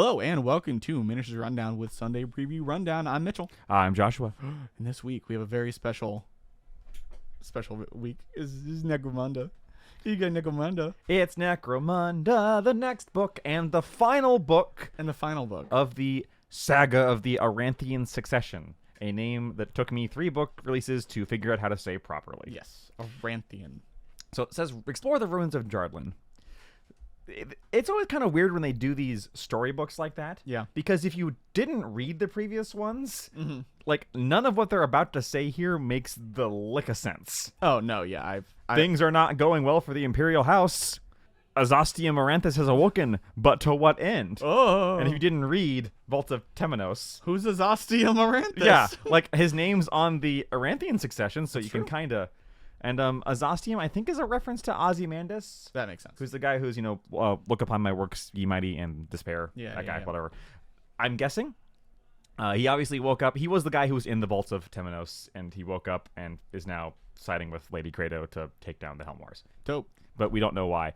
Hello and welcome to Miniatures Rundown with Sunday Preview Rundown. I'm Mitchell. I'm Joshua. And this week we have a very special week. This is Necromunda. You got Necromunda. It's Necromunda, the next book and the final book of the saga of the Aranthian Succession, a name that took me 3 book releases to figure out how to say properly. Yes, Aranthian. So it says, explore the ruins of Jardlan. It's always kind of weird when they do these storybooks like that. Yeah. Because if you didn't read the previous ones, like, none of what they're about to say here makes the lick of sense. Oh, no, yeah. Things are not going well for the Imperial House. Azastium Aranthus has awoken, but to what end? Oh. And if you didn't read Vault of Temenos... Who's Azastium Aranthus? Yeah, like, his name's on the Aranthian Succession, so you can kind of... And Azastium, I think, is a reference to Ozymandias. That makes sense. Who's the guy who's, look upon my works, ye mighty, and despair. Yeah, that guy, yeah. whatever. I'm guessing. He obviously woke up. He was the guy who was in the Vaults of Temenos, and he woke up and is now siding with Lady Credo to take down the Helm Wars. Dope. But we don't know why.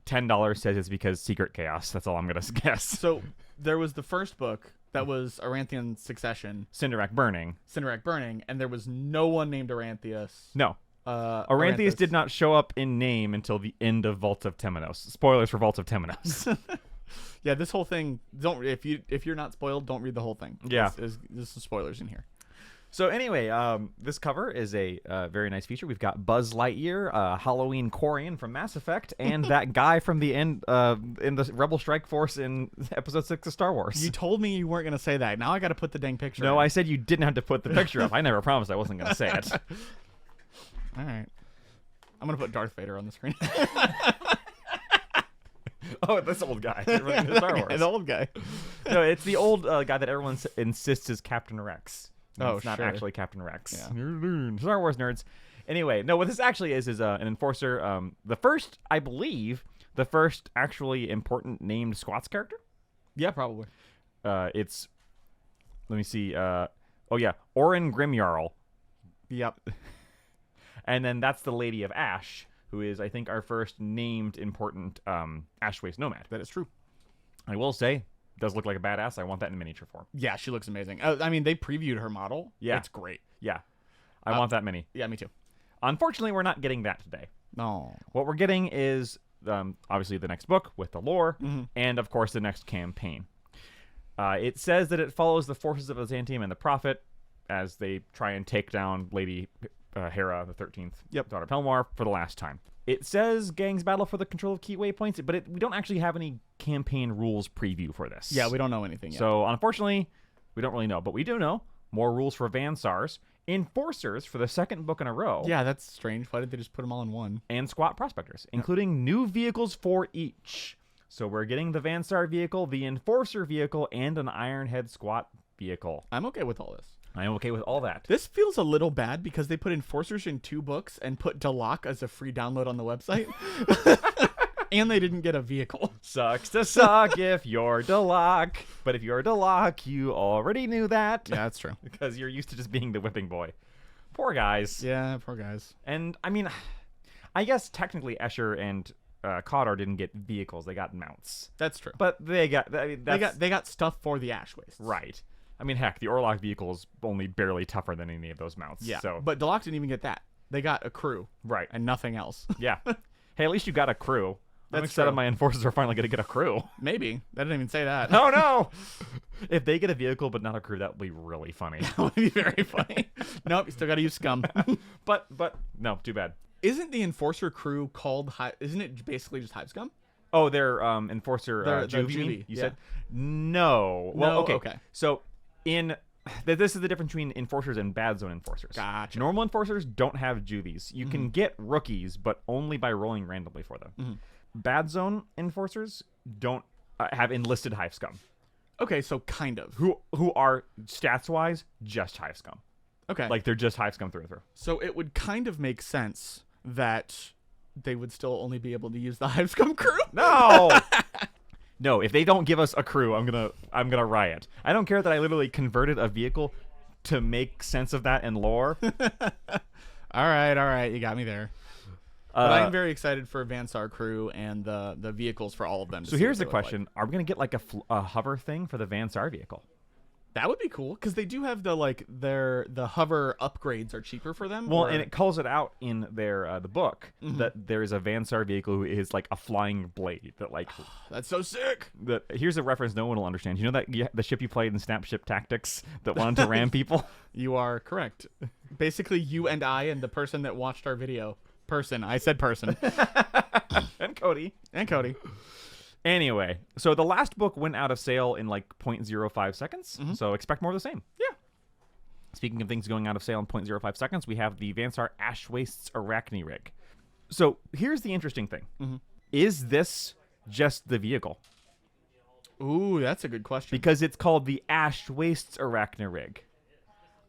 $10 says it's because Secret Chaos. That's all I'm going to guess. So there was the first book that was Aranthian Succession. Cinderak Burning. And there was no one named Aranthius. No. Aranthius did not show up in name until the end of Vault of Temenos. Spoilers for Vault of Temenos. Yeah, this whole thing. If you're not spoiled, don't read the whole thing. Yeah, there's some spoilers in here. So anyway, this cover is a very nice feature. We've got Buzz Lightyear, Halloween Quarian from Mass Effect, and that guy from the end in the Rebel Strike Force in Episode 6 of Star Wars. You told me you weren't going to say that. Now I got to put the dang picture. No, in. I said you didn't have to put the picture up. I never promised I wasn't going to say it. All right. I'm going to put Darth Vader on the screen. Oh, this old guy. Star Wars. The old guy. No, it's the old guy that everyone insists is Captain Rex. Oh, it's not sure. actually Captain Rex. Yeah. Star Wars nerds. Anyway, no, what this actually is an enforcer. I believe, the first actually important named Squats character. Yeah, probably. Let me see. Orin Grimjarl. Yep. And then that's the Lady of Ash, who is, I think, our first named important Ash-Waste nomad. That is true. I will say, does look like a badass. I want that in miniature form. Yeah, she looks amazing. I mean, they previewed her model. Yeah. It's great. Yeah. I want that mini. Yeah, me too. Unfortunately, we're not getting that today. No. What we're getting is, obviously, the next book with the lore, and, of course, the next campaign. It says that it follows the forces of Byzantium and the Prophet as they try and take down Lady Hera, the 13th daughter of Helmar, for the last time. It says gangs battle for the control of key waypoints, but we don't actually have any campaign rules preview for this. Yeah, we don't know anything yet. So, unfortunately, we don't really know. But we do know more rules for Vansars, Enforcers for the second book in a row. Yeah, that's strange. Why did they just put them all in one? And Squat Prospectors, including new vehicles for each. So we're getting the Vansar vehicle, the Enforcer vehicle, and an Ironhead Squat vehicle. I'm okay with all this. I am okay with all that. This feels a little bad because they put Enforcers in 2 books and put Delak as a free download on the website. And they didn't get a vehicle. Sucks to suck if you're Delak. But if you're Delak, you already knew that. Yeah, that's true. Because you're used to just being the whipping boy. Poor guys. Yeah, poor guys. And, I mean, I guess technically Escher and Qadar didn't get vehicles. They got mounts. That's true. But they got... They got stuff for the Ash Wastes. Right. I mean, heck, the Orlok vehicle is only barely tougher than any of those mounts. Yeah, so. But Delak didn't even get that. They got a crew. Right. And nothing else. Yeah. Hey, at least you got a crew. I'm That's excited true. my Enforcers are finally going to get a crew. Maybe. That didn't even say that. Oh, no! If they get a vehicle but not a crew, that would be really funny. That would be very funny. Nope, you still got to use scum. But, no, too bad. Isn't the Enforcer crew called Isn't it basically just Hive Scum? Oh, they're Enforcer The Juvie, yeah. you said? No. Well, No, okay. So, this is the difference between Enforcers and Bad Zone Enforcers. Gotcha. Normal Enforcers don't have Juvies. You can get rookies, but only by rolling randomly for them. Bad Zone Enforcers don't have enlisted Hive Scum. Okay, so kind of. Who are, stats-wise, just Hive Scum. Okay. Like, they're just Hive Scum through and through. So it would kind of make sense that they would still only be able to use the Hive Scum crew. No! No, if they don't give us a crew, I'm gonna riot. I don't care that I literally converted a vehicle to make sense of that in lore. All right, you got me there. But I'm very excited for Vansar crew and the vehicles for all of them. So here's the question: are we gonna get like a hover thing for the Vansar vehicle? That would be cool because they do have the hover upgrades are cheaper for them. Well, and it calls it out in their the book that there is a Vansar vehicle who is like a flying blade that like that's so sick. Here's a reference no one will understand. You know that the ship you played in Snapship Tactics that wanted to ram people? You are correct. Basically, you and I and the person that watched our video. I said person. And Cody. Anyway, so the last book went out of sale in like 0.05 seconds, so expect more of the same. Yeah. Speaking of things going out of sale in 0.05 seconds, we have the Vansar Ashwast's Arachni-rig. So here's the interesting thing. Is this just the vehicle? Ooh, that's a good question. Because it's called the Ashwast's Arachni-rig.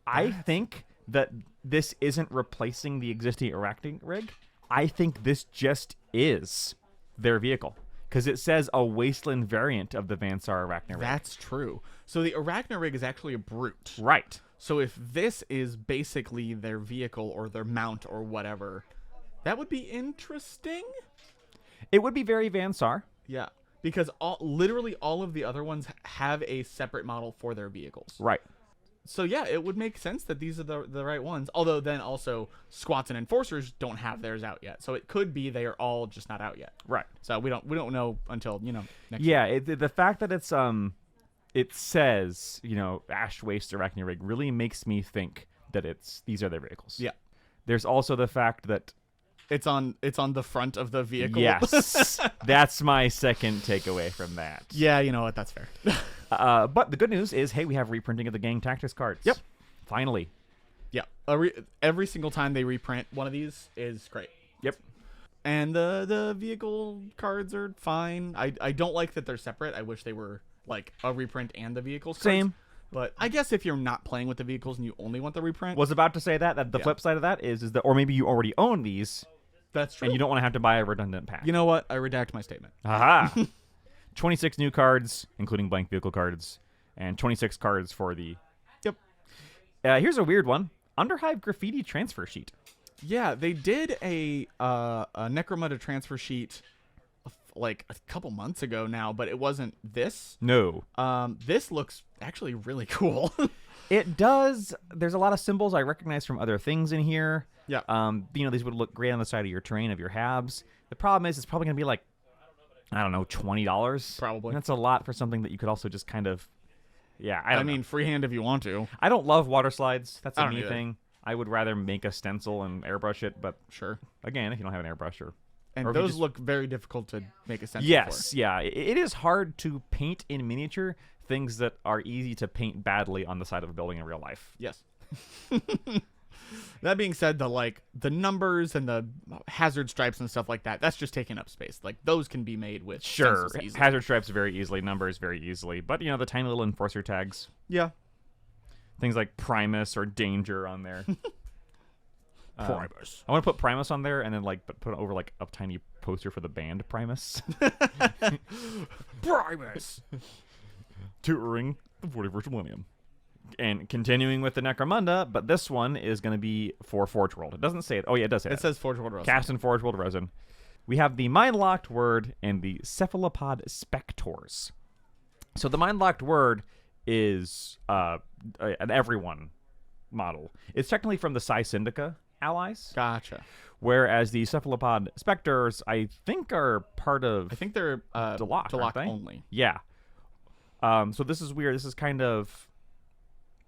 I think that this isn't replacing the existing Arachni-rig. I think this just is their vehicle. Because it says a wasteland variant of the Vansar Arachni-rig. That's true. So the Arachni-rig is actually a brute. Right. So if this is basically their vehicle or their mount or whatever, that would be interesting. It would be very Vansar. Yeah. Because literally all of the other ones have a separate model for their vehicles. Right. So yeah, it would make sense that these are the right ones. Although then also Squats and Enforcers don't have theirs out yet. So it could be they are all just not out yet. Right. So we don't know until, next year. year. The fact that it's it says, Ashwaste Arachni-rig really makes me think that these are their vehicles. Yeah. There's also the fact that it's on the front of the vehicle. Yes. That's my second takeaway from that. Yeah, you know what? That's fair. But the good news is, hey, we have reprinting of the Gang Tactics cards. Yep. Finally. Yeah. Every single time they reprint one of these is great. Yep. And the vehicle cards are fine. I don't like that they're separate. I wish they were like a reprint and the vehicles cards. Same. But I guess if you're not playing with the vehicles and you only want the reprint. Was about to say that the flip side of that is that, or maybe you already own these. That's true. And you don't want to have to buy a redundant pack. You know what? I redact my statement. Aha. 26 new cards, including blank vehicle cards, and 26 cards for the... Yep. Here's a weird one. Underhive graffiti transfer sheet. Yeah, they did a Necromunda transfer sheet like a couple months ago now, but it wasn't this. No. This looks actually really cool. It does. There's a lot of symbols I recognize from other things in here. Yeah. These would look great on the side of your terrain of your habs. The problem is it's probably going to be like, I don't know, $20. Probably. And that's a lot for something that you could also just kind of, I mean, freehand if you want to. I don't love water slides. That's a me either. thing. I would rather make a stencil and airbrush it, but Sure. again, if you don't have an airbrush or those look very difficult to make a stencil Yes, for. yeah. It is hard to paint in miniature things that are easy to paint badly on the side of a building in real life. Yes. That being said, the numbers and the hazard stripes and stuff like that, that's just taking up space. Like those can be made with Sure. stencils easily. Hazard stripes very easily, numbers very easily. But, the tiny little enforcer tags. Yeah. Things like Primus or Danger on there. Primus. I want to put Primus on there and then put it over a tiny poster for the band Primus. Primus. Touring the 41st millennium. And continuing with the Necromunda, but this one is going to be for Forge World. It doesn't say it. Oh, yeah, it does say it. It says Forge World Resin. Cast in Forge World Resin. We have the Mind-Locked Word and the Cephalopod Spectors. So the Mind-Locked Word is an everyone model. It's technically from the Psi Syndica allies. Gotcha. Whereas the Cephalopod Spectors, I think, are part of... I think they're Delok, aren't they? only. Yeah. So this is weird. This is kind of...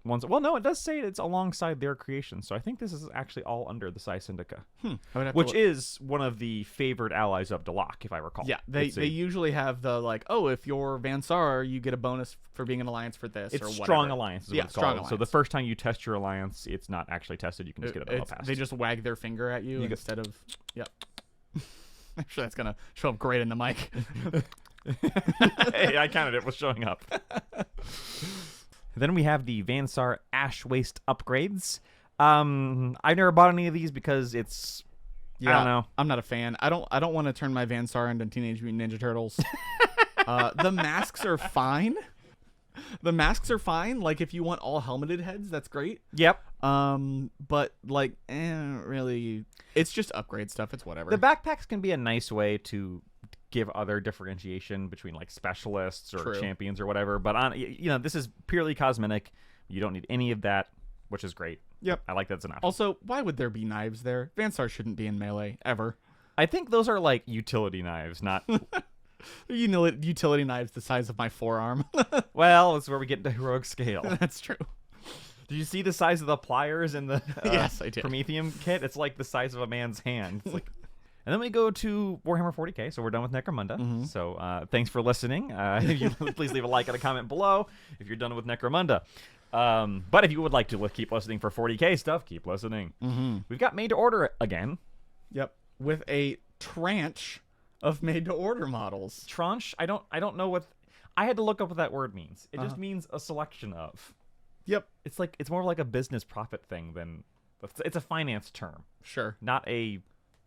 Well, no, it does say it's alongside their creation, so I think this is actually all under the Psi Syndica, which is one of the favored allies of Delok, if I recall. Yeah, they usually have the if you're Vansar, you get a bonus for being an alliance for this. It's or whatever. strong alliance. Is what it's strong called. alliance. So the first time you test your alliance, it's not actually tested. You can just get a battle pass. They just wag their finger at you instead of yep. I'm sure that's gonna show up great in the mic. Hey, I counted it was showing up. Then we have the Vansar Ashwaste upgrades. I've never bought any of these because it's I don't know. I'm not a fan. I don't want to turn my Vansar into Teenage Mutant Ninja Turtles. The masks are fine. The masks are fine. Like, if you want all helmeted heads, that's great. Yep. But like, really, it's just upgrade stuff. It's whatever. The backpacks can be a nice way to give other differentiation between like specialists or True. champions or whatever. But this is purely cosmetic. You don't need any of that, which is great. Yep. I like that's an option. Also, why would there be knives there? Vansar shouldn't be in melee ever. I think those are like utility knives, not. Utility knives the size of my forearm. Well, that's where we get into heroic scale. That's true. Did you see the size of the pliers in the Yes, I did. Prometheum kit? It's like the size of a man's hand. It's like... And then we go to Warhammer 40k, so we're done with Necromunda. So thanks for listening. Please leave a like and a comment below if you're done with Necromunda. But if you would like to keep listening for 40k stuff, keep listening. We've got Made to Order again. Yep, with a tranche of Made to Order models. Tranche? I don't know what... I had to look up what that word means. It just means a selection of. Yep. It's more like a business profit thing than... It's a finance term. Sure. Not a...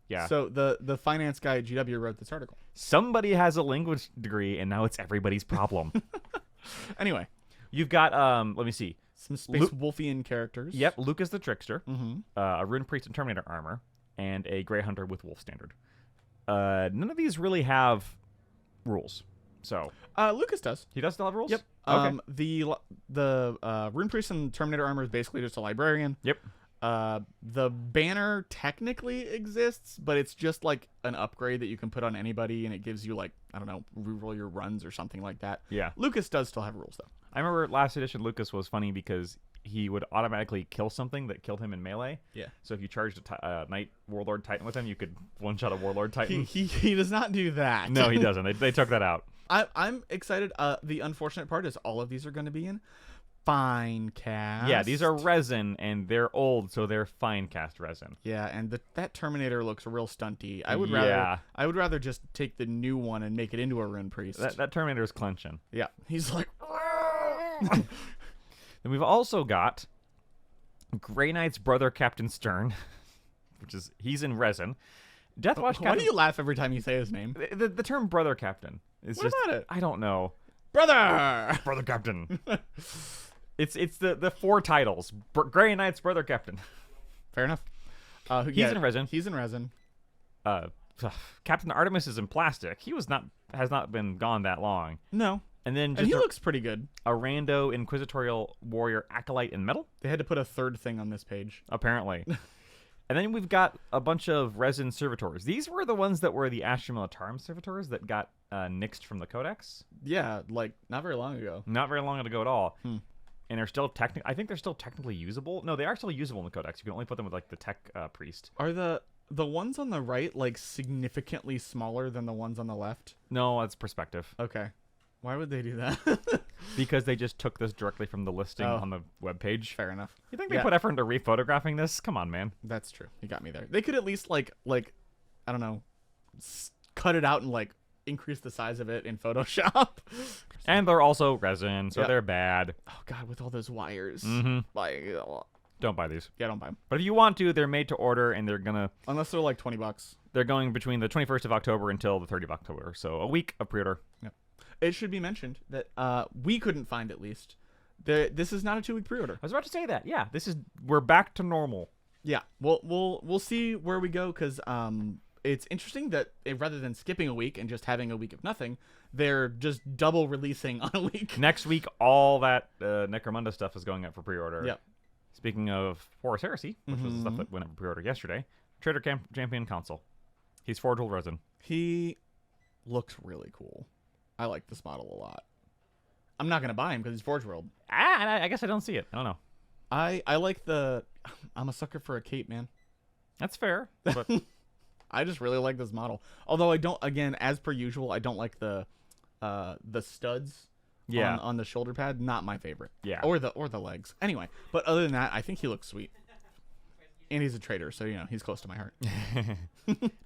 Yeah. So the finance guy at GW wrote this article. Somebody has a language degree, and now it's everybody's problem. Anyway. You've got, let me see. Some Space Wolfian characters. Yep, Lucas the Trickster, a Rune Priest and Terminator armor, and a Grey Hunter with Wolf Standard. None of these really have rules. So Lucas does. He does still have rules? Yep. Okay. The Rune Priest and Terminator armor is basically just a librarian. Yep. The banner technically exists, but it's just like an upgrade that you can put on anybody, and it gives you, like, I don't know, reroll your runs or something like that. Yeah. Lucas does still have rules, though. I remember last edition Lucas was funny because he would automatically kill something that killed him in melee. Yeah. So if you charged a Knight Warlord Titan with him, you could one-shot a Warlord Titan. He does not do that. No, he doesn't. They took that out. I'm excited. The unfortunate part is all of these are going to be in fine cast. Yeah, these are resin, and they're old, so they're fine cast resin. Yeah, and that Terminator looks real stunty. I would rather just take the new one and make it into a Rune Priest. That Terminator is clenching. Yeah, he's like. Then we've also got Grey Knight's brother, Captain Stern, he's in resin. Deathwatch Captain. Why do you laugh every time you say his name? The term brother captain is What about it? I don't know. Brother Captain. It's the four titles. Grey Knight's brother captain. Fair enough. He's in resin. He's in resin. Captain Artemis is in plastic. He has not been gone that long. No. And then He looks pretty good. A rando inquisitorial warrior acolyte in metal. They had to put a third thing on this page. Apparently. And then we've got a bunch of resin servitors. These were the ones that were the Astra Militarum servitors that got nixed from the Codex. Yeah, like not very long ago. Not very long ago at all. And they're still I think they're still technically usable. No, they are still usable in the Codex. You can only put them with like the tech priest. Are the ones on the right like significantly smaller than the ones on the left? No, that's perspective. Okay. Why would they do that? Because they just took this directly from the listing on the webpage. Fair enough. You think they put effort into rephotographing this? Come on, man. That's true. You got me there. They could at least like I don't know, cut it out and like increase the size of it in Photoshop. And they're also resin, so they're bad. Oh god, with all those wires. Like, don't buy these. Yeah, don't buy them. But if you want to, they're made to order, and they're gonna. Unless they're like $20. They're going between the 21st of October until the 30th of October, so a week of pre-order. Yep. It should be mentioned that we couldn't find, at least. This is not a 2-week pre-order. I was about to say that. Yeah, we're back to normal. Yeah, we'll see where we go, because it's interesting that rather than skipping a week and just having a week of nothing, they're just double releasing on a week. Next week, all that Necromunda stuff is going up for pre-order. Yep. Speaking of Horus Heresy, which was the stuff that went up for pre-order yesterday, Trader Champion Council. He's forged resin. He looks really cool. I like this model a lot. I'm not gonna buy him because he's Forge World. I guess I don't see it. I don't know. I like the. I'm a sucker for a cape, man. That's fair. But I just really like this model. Although I don't, again, as per usual, I don't like the studs. Yeah. On the shoulder pad, not my favorite. Yeah. Or the legs. Anyway, but other than that, I think he looks sweet. And he's a trader, so he's close to my heart.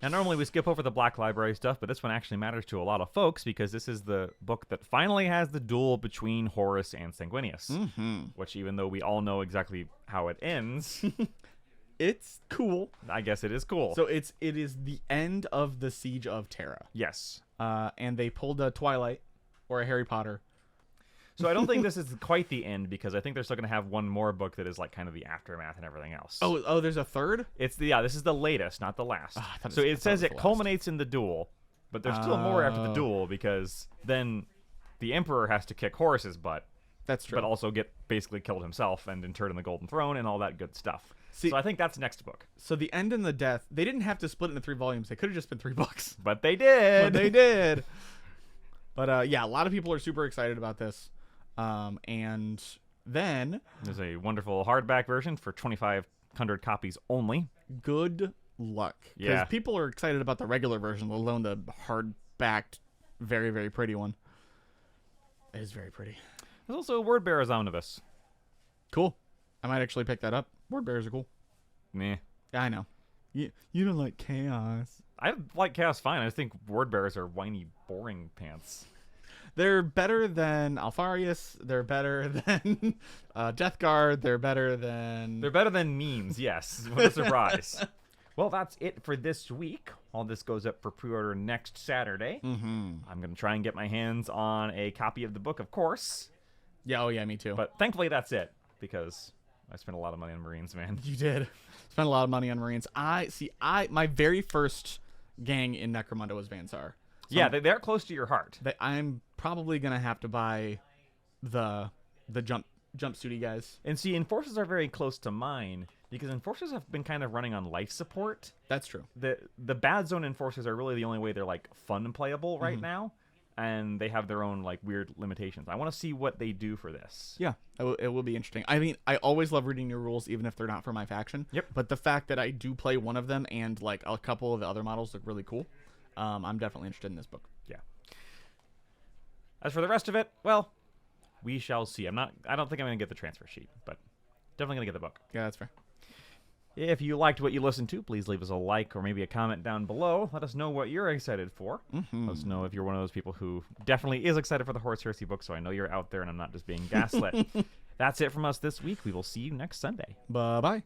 Now, normally we skip over the Black Library stuff, but this one actually matters to a lot of folks because this is the book that finally has the duel between Horus and Sanguinius. Which, even though we all know exactly how it ends, it's cool. I guess it is cool. So it is the end of the Siege of Terra. Yes. And they pulled a Twilight or a Harry Potter. So I don't think this is quite the end, because I think they're still going to have one more book that is like kind of the aftermath and everything else. Oh, there's a third? It's this is the latest, not the last. So it says it culminates in the duel, but there's still more after the duel, because then the Emperor has to kick Horus's butt. That's true. But also get basically killed himself and interred in the Golden Throne and all that good stuff. See, so I think that's next book. So the end and the death, they didn't have to split into 3 volumes. They could have just been 3 books. But they did. But yeah, a lot of people are super excited about this. And then there's a wonderful hardback version for 2,500 copies only. Good luck. Because people are excited about the regular version, let alone the hardbacked, very, very pretty one. It is very pretty. There's also a Word Bearers Omnibus. Cool. I might actually pick that up. Word Bearers are cool. Meh. Yeah, I know. You don't like chaos. I like chaos fine. I just think Word Bearers are whiny, boring pants. They're better than Alfarius. They're better than Death Guard. They're better than memes, yes. What a surprise. Well, that's it for this week. All this goes up for pre-order next Saturday. I'm going to try and get my hands on a copy of the book, of course. Yeah, oh yeah, me too. But thankfully that's it, because I spent a lot of money on Marines, man. You did. Spent a lot of money on Marines. My very first gang in Necromunda was Van Saar. So yeah, they're close to your heart. I'm probably going to have to buy the jumpsuity guys. And see, Enforcers are very close to mine, because Enforcers have been kind of running on life support. That's true. The Bad Zone Enforcers are really the only way they're like fun and playable right now. And they have their own like weird limitations. I want to see what they do for this. Yeah, it will be interesting. I mean, I always love reading new rules, even if they're not for my faction. Yep. But the fact that I do play one of them and like a couple of the other models look really cool, I'm definitely interested in this book. Yeah. As for the rest of it, well, we shall see. I don't think I'm gonna get the transfer sheet, but definitely gonna get the book. Yeah, that's fair. If you liked what you listened to, please leave us a like or maybe a comment down below. Let us know what you're excited for. Let us know if you're one of those people who definitely is excited for the Horus Heresy book, so I know you're out there and I'm not just being gaslit. That's it from us this week. We will see you next Sunday. Bye-bye.